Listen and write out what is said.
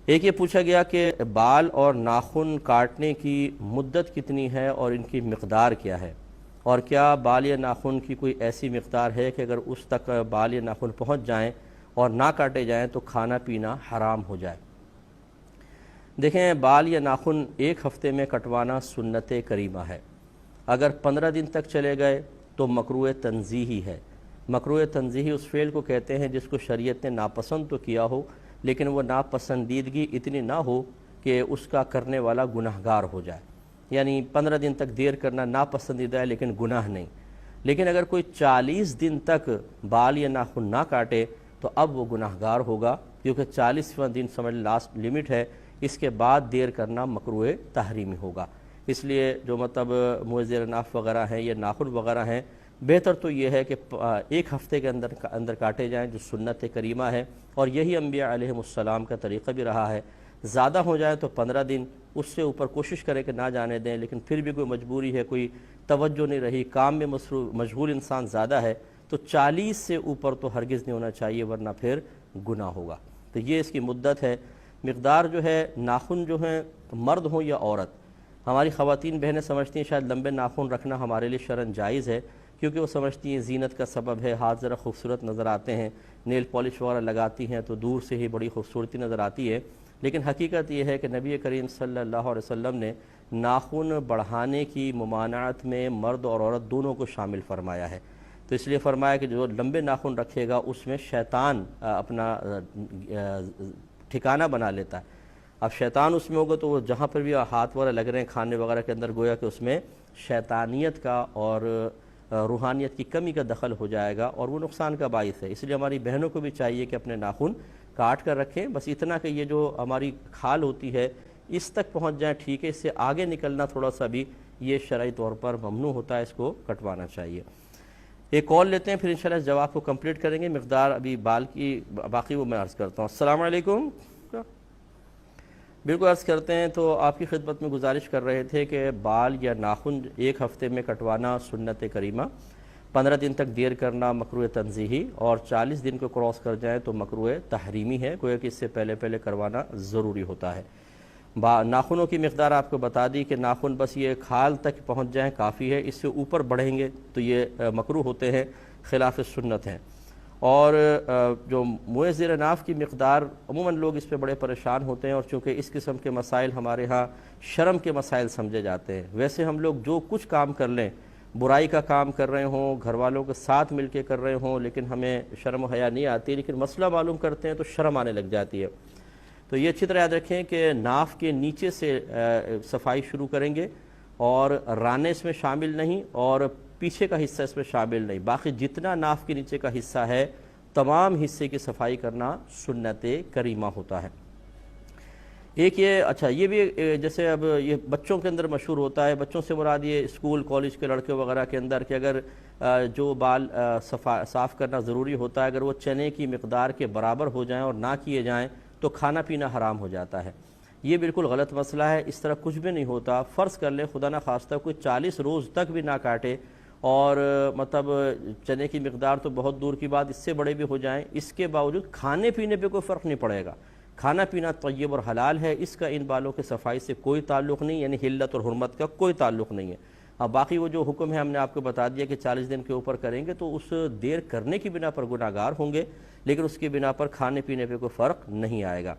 ایک یہ پوچھا گیا کہ بال اور ناخن کاٹنے کی مدت کتنی ہے اور ان کی مقدار کیا ہے، اور کیا بال یا ناخن کی کوئی ایسی مقدار ہے کہ اگر اس تک بال یا ناخن پہنچ جائیں اور نہ کاٹے جائیں تو کھانا پینا حرام ہو جائے۔ دیکھیں، بال یا ناخن ایک ہفتے میں کٹوانا سنت کریمہ ہے۔ اگر 15 دن تک چلے گئے تو مکروہ تنزیہی ہے۔ مکروہ تنزیہی اس فعل کو کہتے ہیں جس کو شریعت نے ناپسند تو کیا ہو، لیکن وہ ناپسندیدگی اتنی نہ ہو کہ اس کا کرنے والا گناہگار ہو جائے۔ یعنی 15 دن تک دیر کرنا ناپسندیدہ ہے لیکن گناہ نہیں۔ لیکن اگر کوئی 40 دن تک بال یا ناخن نہ کاٹے تو اب وہ گناہگار ہوگا، کیونکہ 40واں دن سمجھ لاسٹ لمٹ ہے، اس کے بعد دیر کرنا مکروہ تحریمی ہوگا۔ اس لیے جو موئے زیر ناف وغیرہ ہیں یا ناخن وغیرہ ہیں، بہتر تو یہ ہے کہ ایک ہفتے کے اندر کاٹے جائیں، جو سنت کریمہ ہے، اور یہی انبیاء علیہ السلام کا طریقہ بھی رہا ہے۔ زیادہ ہو جائے تو 15 دن، اس سے اوپر کوشش کریں کہ نہ جانے دیں، لیکن پھر بھی کوئی مجبوری ہے، کوئی توجہ نہیں رہی، کام میں مشغول انسان زیادہ ہے، تو 40 سے اوپر تو ہرگز نہیں ہونا چاہیے، ورنہ پھر گناہ ہوگا۔ تو یہ اس کی مدت ہے۔ مقدار جو ہے، ناخن جو ہیں، مرد ہوں یا عورت، ہماری خواتین بہنیں سمجھتی ہیں شاید لمبے ناخن رکھنا ہمارے لیے شرعاً جائز ہے، کیونکہ وہ سمجھتی ہیں زینت کا سبب ہے، ہاتھ ذرا خوبصورت نظر آتے ہیں، نیل پالش وغیرہ لگاتی ہیں تو دور سے ہی بڑی خوبصورتی نظر آتی ہے۔ لیکن حقیقت یہ ہے کہ نبی کریم صلی اللہ علیہ وسلم نے ناخن بڑھانے کی ممانعت میں مرد اور عورت دونوں کو شامل فرمایا ہے۔ تو اس لیے فرمایا کہ جو لمبے ناخن رکھے گا اس میں شیطان اپنا ٹھکانہ بنا لیتا ہے۔ اب شیطان اس میں ہوگا تو وہ جہاں پر بھی ہاتھ وغیرہ لگ رہے ہیں کھانے وغیرہ کے اندر، گویا کہ اس میں شیطانیت کا اور روحانیت کی کمی کا دخل ہو جائے گا، اور وہ نقصان کا باعث ہے۔ اس لیے ہماری بہنوں کو بھی چاہیے کہ اپنے ناخن کاٹ کر رکھیں، بس اتنا کہ یہ جو ہماری کھال ہوتی ہے اس تک پہنچ جائیں، ٹھیک ہے، اس سے آگے نکلنا تھوڑا سا بھی یہ شرعی طور پر ممنوع ہوتا ہے، اس کو کٹوانا چاہیے۔ ایک کال لیتے ہیں، پھر انشاءاللہ جواب کو کمپلیٹ کریں گے۔ مقدار ابھی بال کی باقی وہ میں عرض کرتا ہوں۔ السلام علیکم۔ بالکل عرض کرتے ہیں، تو آپ کی خدمت میں گزارش کر رہے تھے کہ بال یا ناخن ایک ہفتے میں کٹوانا سنت کریمہ، 15 دن تک دیر کرنا مکروہ تنزیہی، اور 40 دن کو کراس کر جائیں تو مکروہ تحریمی ہے، گویا کہ اس سے پہلے کروانا ضروری ہوتا ہے۔ ناخنوں کی مقدار آپ کو بتا دی کہ ناخن بس یہ کھال تک پہنچ جائیں کافی ہے، اس سے اوپر بڑھیں گے تو یہ مکروہ ہوتے ہیں، خلاف سنت ہیں۔ اور جو موئے زیر ناف کی مقدار، عموماً لوگ اس پہ بڑے پریشان ہوتے ہیں، اور چونکہ اس قسم کے مسائل ہمارے ہاں شرم کے مسائل سمجھے جاتے ہیں۔ ویسے ہم لوگ جو کچھ کام کر لیں، برائی کا کام کر رہے ہوں، گھر والوں کے ساتھ مل کے کر رہے ہوں، لیکن ہمیں شرم و حیا نہیں آتی، لیکن مسئلہ معلوم کرتے ہیں تو شرم آنے لگ جاتی ہے۔ تو یہ اچھی طرح یاد رکھیں کہ ناف کے نیچے سے صفائی شروع کریں گے، اور رانے اس میں شامل نہیں، اور پیچھے کا حصہ اس میں شامل نہیں، باقی جتنا ناف کے نیچے کا حصہ ہے تمام حصے کی صفائی کرنا سنت کریمہ ہوتا ہے۔ ایک یہ بھی جیسے اب یہ بچوں کے اندر مشہور ہوتا ہے، بچوں سے مراد یہ اسکول کالج کے لڑکے وغیرہ کے اندر، کہ اگر جو بال صاف کرنا ضروری ہوتا ہے، اگر وہ چنے کی مقدار کے برابر ہو جائیں اور نہ کیے جائیں تو کھانا پینا حرام ہو جاتا ہے۔ یہ بالکل غلط مسئلہ ہے، اس طرح کچھ بھی نہیں ہوتا۔ فرض کر لیں خدا نہ خواستہ کوئی 40 روز تک بھی نہ کاٹے، اور چنے کی مقدار تو بہت دور کی بات، اس سے بڑے بھی ہو جائیں، اس کے باوجود کھانے پینے پہ کوئی فرق نہیں پڑے گا۔ کھانا پینا طیب اور حلال ہے، اس کا ان بالوں کے صفائی سے کوئی تعلق نہیں، یعنی حلت اور حرمت کا کوئی تعلق نہیں ہے۔ اب باقی وہ جو حکم ہے ہم نے آپ کو بتا دیا کہ 40 دن کے اوپر کریں گے تو اس دیر کرنے کی بنا پر گناہگار ہوں گے، لیکن اس کی بنا پر کھانے پینے پہ کوئی فرق نہیں آئے گا۔